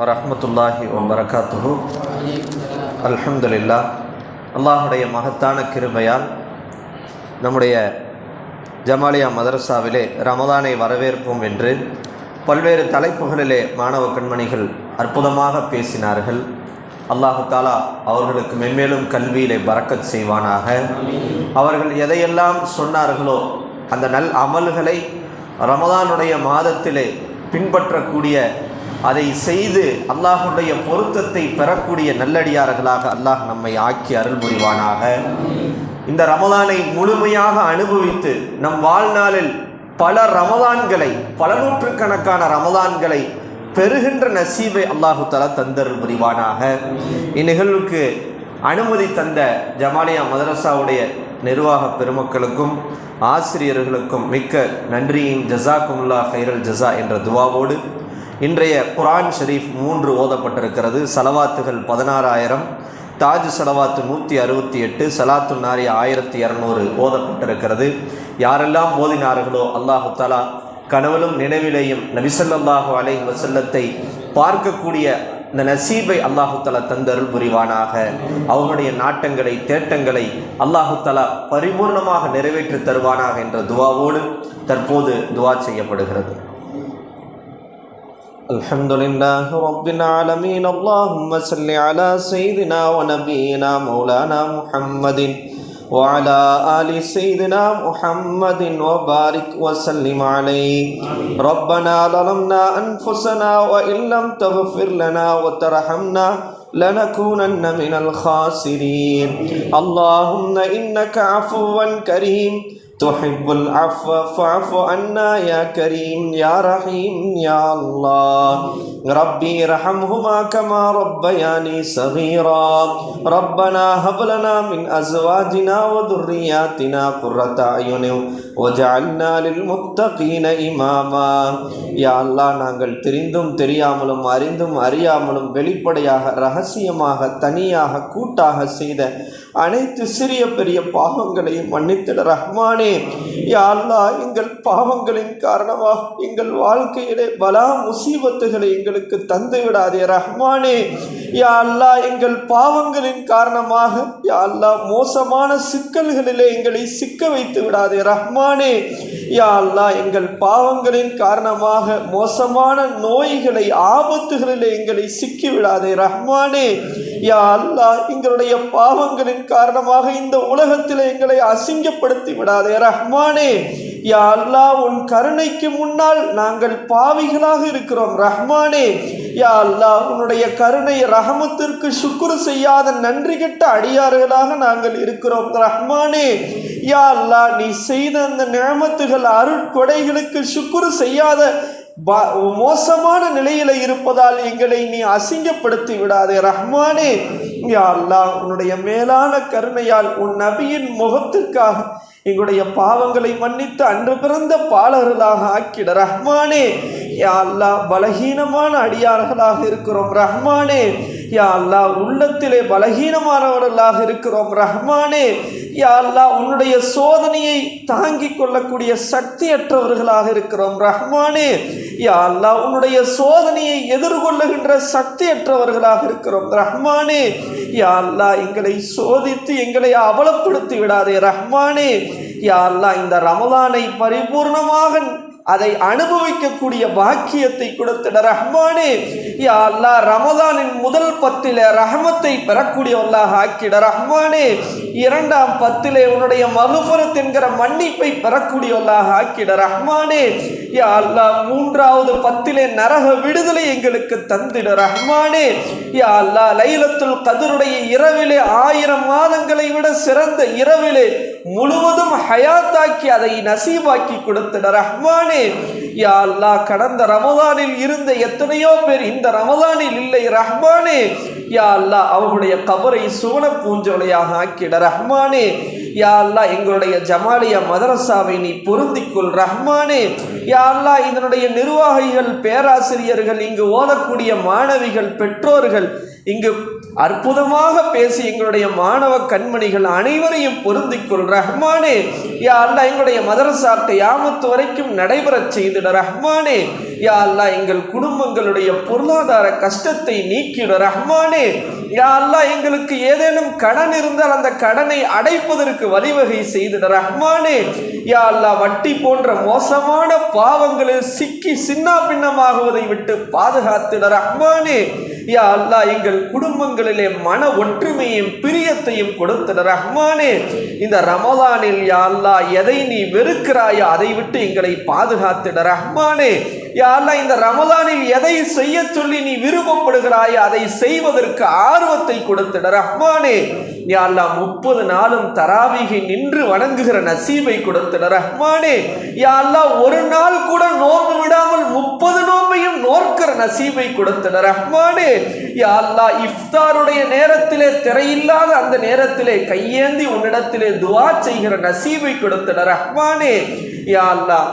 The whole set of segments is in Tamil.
வரஹ்மத்துல்லாஹி வபரகாத்துஹு. அல்ஹம்துலில்லாஹ். அல்லாஹுடைய மகத்தான கிருபையால் நம்முடைய ஜமாலியா மதரசாவிலே ரமதானை வரவேற்போம் என்று பல்வேறு தலைப்புகளிலே மாணவ கண்மணிகள் அற்புதமாக பேசினார்கள். அல்லாஹு தாலா அவர்களுக்கு மென்மேலும் கல்வியிலே பரக்கத் செய்வானாக. அவர்கள் எதையெல்லாம் சொன்னார்களோ அந்த நல் அமல்களை ரமதானுடைய மாதத்திலே பின்பற்றக்கூடிய, அதை செய்து அல்லாஹுடைய பொருத்தத்தை பெறக்கூடிய நல்லடியார்களாக அல்லாஹ் நம்மை ஆக்கி அருள் புரிவானாக. இந்த ரமதானை முழுமையாக அனுபவித்து நம் வாழ்நாளில் பல ரமதான்களை, பல நூற்றுக்கணக்கான ரமதான்களை பெறுகின்ற நசீபை அல்லாஹு தஆலா தந்தருள் புரிவானாக. இந்நிகழ்வுக்கு அனுமதி தந்த ஜமாலியா மதரசாவுடைய நிர்வாக பெருமக்களுக்கும் ஆசிரியர்களுக்கும் மிக்க நன்றியின் ஜஸாக்குமுல்லாஹ் ஹைரல் ஜஸா என்ற துவாவோடு இன்றைய குர்ஆன் ஷரீஃப் 3 ஓதப்பட்டிருக்கிறது. சலவாத்துகள் 16,000, தாஜ் சலவாத்து 168, சலாத்து நாரி 1200 ஓதப்பட்டிருக்கிறது. யாரெல்லாம் ஓதினார்களோ அல்லாஹு தஆலா கனவிலும் நினைவிலேயும் நபி ஸல்லல்லாஹு அலைஹி வஸல்லத்தை பார்க்கக்கூடிய இந்த நசீபை அல்லாஹு தஆலா தந்தருள் புரிவானாக. அவர்களுடைய நாட்டங்களை, தேட்டங்களை அல்லாஹு தஆலா பரிபூர்ணமாக நிறைவேற்றி தருவானாக என்ற துவாவோடு தற்போது துவா செய்யப்படுகிறது. அல்ஹம்துலில்லாஹி ரப்பில் ஆலமீன். அல்லாஹும்ம ஸல்லி அலா ஸய்யிதினா வ நபியினா மௌலானா முஹம்மதின் وعلى آل سيدنا محمد وبارك وسلم عليه. ربنا ظلمنا أنفسنا وإن لم تغفر لنا وترحمنا لنكونن من الخاسرين. اللهم إنك عفو كريم تحب العفو فاعف عنا يا كريم يا رحيم يا الله. ربي ارحمهما كما ربياني صغيرا. ربنا هب لنا من ازواجنا وذرياتنا قرة اعين وجعلنا للمتقين اماما. யா அல்லாஹ், நாங்கள் தெரிந்தும் தெரியாமலும் அறிந்தும் அறியாமலும் வெளிப்படையாக, ரகசியமாக, தனியாக, கூட்டாக செய்த அனைத்து சிறிய பெரிய பாவங்களையும் மன்னித்திட ரஹ்மானே. யா அல்லாஹ், எங்கள் பாவங்களின் காரணமாக எங்கள் வாழ்க்கையிலே பலா முசீபத்துகளை எங்களுக்கு தந்து விடாதே ரஹ்மானே. யா அல்லாஹ், எங்கள் பாவங்களின் காரணமாக யா அல்லாஹ் மோசமான சிக்கல்களிலே எங்களை சிக்க வைத்து விடாதே ரஹ்மானே. யா அல்லாஹ், எங்கள் பாவங்களின் காரணமாக மோசமான நோய்களை, ஆபத்துகளிலே எங்களை சிக்கி விடாதே ரஹ்மானே. யா அல்லாஹ், எங்களுடைய பாவங்களின் காரணமாக இந்த உலகத்தில் எங்களை அசிங்கப்படுத்தி விடாதே ரஹ்மானே. யா அல்லாஹ், உன் கருணைக்கு முன்னால் நாங்கள் பாவிகளாக இருக்கிறோம் ரஹ்மானே. யா அல்லாஹ், உன்னுடைய கருணை ரஹமத்திற்கு சுக்ரு செய்யாத நன்றி கெட்ட அடியார்களாக நாங்கள் இருக்கிறோம் ரஹ்மானே. யா அல்லாஹ், நீ செய்த அந்த நிஅமத்துகள், அருட்கொடைகளுக்கு சுக்ரு செய்யாத மோசமான நிலையில இருப்பதால் எங்களை நீ அசிங்கப்படுத்தி விடாதே ரஹ்மானே. யா அல்லாஹ், உன்னுடைய மேலான கருணையால் உன் நபியின் முகத்திற்காக எங்களுடைய பாவங்களை மன்னித்து அன்று பிறந்த பாலர்களாக ஆக்கிட ரஹ்மானே. யா அல்லாஹ், பலகீனமான அடியார்களாக இருக்கிறோம் ரஹ்மானே. யா அல்லாஹ், உள்ளத்திலே பலகீனமானவர்களாக இருக்கிறோம் ரஹ்மானே. யா அல்லாஹ், உன்னுடைய சோதனையை தாங்கிக் கொள்ளக்கூடிய சக்தியற்றவர்களாக இருக்கிறோம் ரஹ்மானே. யா அல்லாஹ், உன்னுடைய சோதனையை எதிர்கொள்ளுகின்ற சக்தியற்றவர்களாக இருக்கிறோம் ரஹ்மானே. யா அல்லாஹ், எங்களை சோதித்து எங்களை அவலப்படுத்தி விடாதே ரஹ்மானே. யா அல்லாஹ், இந்த ரமதானை பரிபூர்ணமாக அதை அனுபவிக்கக்கூடிய பாக்கியத்தை கொடுத்திட ரஹ்மானே. யா அல்லாஹ், ரமதானின் முதல் 10 ரஹமத்தை பெறக்கூடியவர்களாக ஆக்கிட ரஹ்மானே. 2ஆம் 10 உன்னுடைய மக்ஃபிரத் என்கிற மன்னிப்பை பெறக்கூடியவர்களாக ஆக்கிட ரஹ்மானே. யா அல்லாஹ், 3வது 10 நரக விடுதலை எங்களுக்கு தந்திட ரஹ்மானே. யா அல்லாஹ், லைலத்துல் கத்ருடைய இரவிலே 1000 மாதங்களை விட சிறந்த இரவிலே முழுவதும் ஹயாத்தாக்கி அதை நசீபாக்கி கொடுத்திட ரஹ்மானே. யா அல்லாஹ், கடந்த ரமதானில் இருந்த எத்தனையோ பேர் இந்த ரமதானில் இல்லை ரஹ்மானே. யா அல்லாஹ், அவர்களுடைய கபரை சுவன பூஞ்சோலையாக ஆக்கிட ரஹ்மானே. யா அல்லாஹ், எங்களுடைய ஜமாலியா மதரசாவை நீ பொருந்திக்கொள் ரஹ்மானே. யா அல்லாஹ், இதனுடைய நிர்வாகிகள், பேராசிரியர்கள், இங்கு ஓதக்கூடிய மாணவிகள், பெற்றோர்கள், இங்கு அற்புதமாக பேசி எங்களுடைய மாணவ கண்மணிகள் அனைவரையும் பொருந்திக்கொள் ரஹ்மானே. யா அல்லாஹ் எங்களுடைய மதரசா கியாமத் வரைக்கும் நடைபெறச் செய்திட ரஹ்மானே. யா அல்லாஹ் எங்கள் குடும்பங்களுடைய பொருளாதார கஷ்டத்தை நீக்கிட ரஹ்மானே. யா அல்லாஹ் எங்களுக்கு ஏதேனும் கடன் இருந்தால் அந்த கடனை அடைப்பதற்கு வழிவகை செய்திட ரஹ்மானே. யா அல்லாஹ் வட்டி போன்ற மோசமான பாவங்களில் சிக்கி சின்ன பின்னமாகுவதை விட்டு பாதுகாத்திட ரஹ்மானே. யா அல்லாஹ் எங்கள் குடும்பங்களிலே மன ஒற்றுமையும் பிரியத்தையும் கொடுத்திட ரஹ்மானே. இந்த ரமலானில் யா அல்லாஹ் எதை நீ வெறுக்கிறாயோ அதை விட்டு எங்களை பாதுகாத்திட ரஹ்மானே. யா அல்லாஹ் இந்த ரமலானில் எதை செய்ய சொல்லி நீ விருப்பப்படுகிறாயோ அதை செய்வதற்கு ஆர்வத்தை கொடுத்திட ரஹ்மானே. யா அல்லாஹ் 30 நாளும் தராவீகை நின்று வணங்குகிற நசீபை கொடுத்திட ரஹ்மானே. யா அல்லாஹ் ஒரு நாள் கூட நோன்பு விடாமல் 30 நோன்பையும் நோக்கிற நசீபை கொடுத்திட ரஹ்மானே. யா அல்லாஹ் இஃப்தாருடைய நேரத்திலே திரையில்லாத அந்த நேரத்திலே கையேந்தி உன்னிடத்திலே துஆ செய்கிற நசீபை கொடுத்திட ரஹ்மானே. யா அல்லாஹ்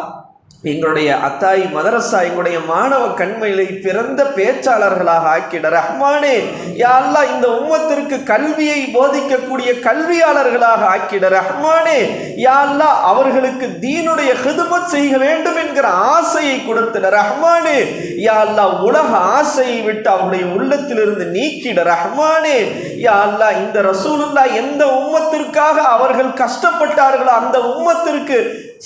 எங்களுடைய அத்தாய் மதரசா எங்களுடைய மாணவ கண்மையிலை பிறந்த பேச்சாளர்களாக ஆக்கிட ரஹ்மானே. யா அல்லாஹ் இந்த உம்மத்திற்கு கல்வியை போதிக்கக்கூடிய கல்வியாளர்களாக ஆக்கிட ரஹ்மானே. யா அல்லாஹ் அவர்களுக்கு தீனுடைய ஹிதுமத் செய்ய வேண்டும் என்கிற ஆசையை கொடுத்திட ரஹ்மானே. யா அல்லாஹ் உலக ஆசையை விட்டு அவருடைய உள்ளத்திலிருந்து நீக்கிட ரஹ்மானே. யா அல்லாஹ் இந்த ரசூலுல்லாஹ் எந்த உம்மத்திற்காக அவர்கள் கஷ்டப்பட்டார்களோ அந்த உம்மத்திற்கு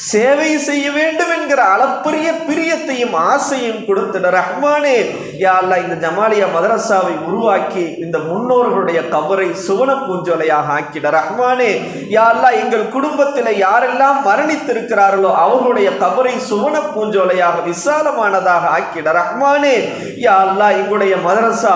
சேவை செய்ய வேண்டும் என்கிற அளப்பரிய பிரியத்தையும் ஆசையும் கொடுத்திட ரஹ்மானே. யா அல்லாஹ் இந்த ஜமாலியா மதரசாவை உருவாக்கி இந்த முன்னோர்களுடைய கபரை சுவன பூஞ்சோலையாக ஆக்கிட ரஹ்மானே. யா அல்லாஹ் எங்கள் குடும்பத்தில் யாரெல்லாம் மரணித்திருக்கிறார்களோ அவர்களுடைய கபரை சுவன பூஞ்சோலையாக விசாலமானதாக ஆக்கிட ரஹ்மானே. யா அல்லாஹ் எங்களுடைய மதரசா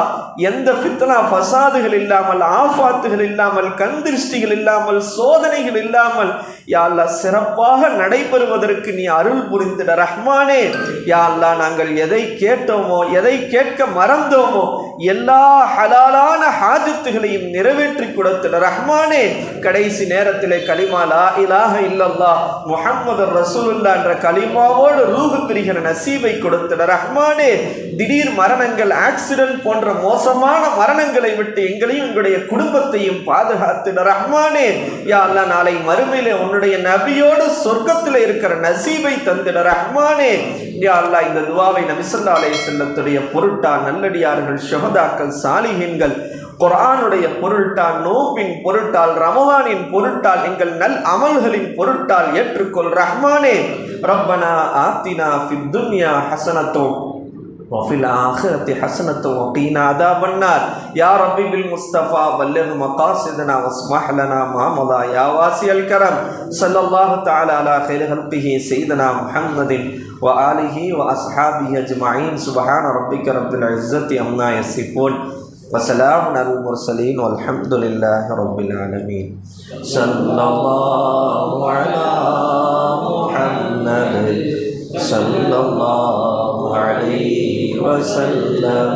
எந்த ஃபித்னா ஃபசாதுகள் இல்லாமல், ஆஃபாத்துகள் இல்லாமல், கண் திருஷ்டிகள் இல்லாமல், சோதனைகள் இல்லாமல் யா அல்லாஹ் சிறப்பாக நடைபெறுவதற்கு நீ அருள் புரிந்திட ரஹ்மானே. யா அல்லாஹ் நாங்கள் எதை கேட்டோமோ எதை கேட்க மறந்தோமோ எல்லா ஹலாலான ஹாஜத்துகளையும் நிறைவேற்றி கொடுத்திட ரஹ்மானே. கடைசி நேரத்திலே கலிமா லா இலாஹ இல்லல்லாஹ் முஹம்மது ரசூலுல்லாஹ் என்ற கலிமாவோடு ரூஹு பிரிகிற நசீபை கொடுத்திட ரஹ்மானே. திடீர் மரணங்கள், ஆக்சிடென்ட் போன்ற மோசமான மரணங்களை விட்டு எங்களையும் எங்களுடைய குடும்பத்தையும் பாதுகாத்திட ரஹ்மானே. யா அல்லாஹ் நாளை மறுமையிலே உன்னுடைய நபியோடு சொர்க்கத்தில் இருக்கிற நசீபை தந்திட ரஹ்மானே. யா அல்லாஹ் இந்த துஆவை நபி ஸல்லல்லாஹு அலைஹி வஸல்லத்துடைய பொருட்டால், நல்லடியார்கள், ஷஹதாக்கள், சாலிஹீன்கள், குர்ஆனுடைய பொருட்டால், நோம்பின் பொருட்டால், ரமலானின் பொருட்டால், எங்கள் நல் அமல்களின் பொருட்டால் ஏற்றுக்கொள் ரஹ்மானே. ரப்பனா ஆத்தினா ஃபித் துன்யா ஹஸனத்தும் وفي الآخرة حسنة وقنا عذاب النار يا ربي بالمصطفى بلغ مقاصدنا واسمح لنا ما مضى يا واسع الكرم صلى الله تعالى على خير خلقه سيدنا محمد وآله وأصحابه أجمعين سبحان ربك رب العزة عما يصفون وسلام على المرسلين والحمد لله رب العالمين صلى الله على محمد صلى الله عليه وسلم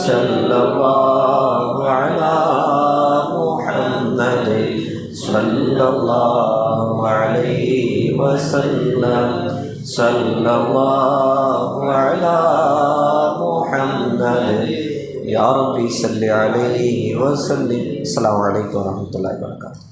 صلى الله على محمد صلى الله عليه وسلم صلى الله على محمد يا ربي صل عليه وسلم. السلام عليكم ورحمة الله وبركاته.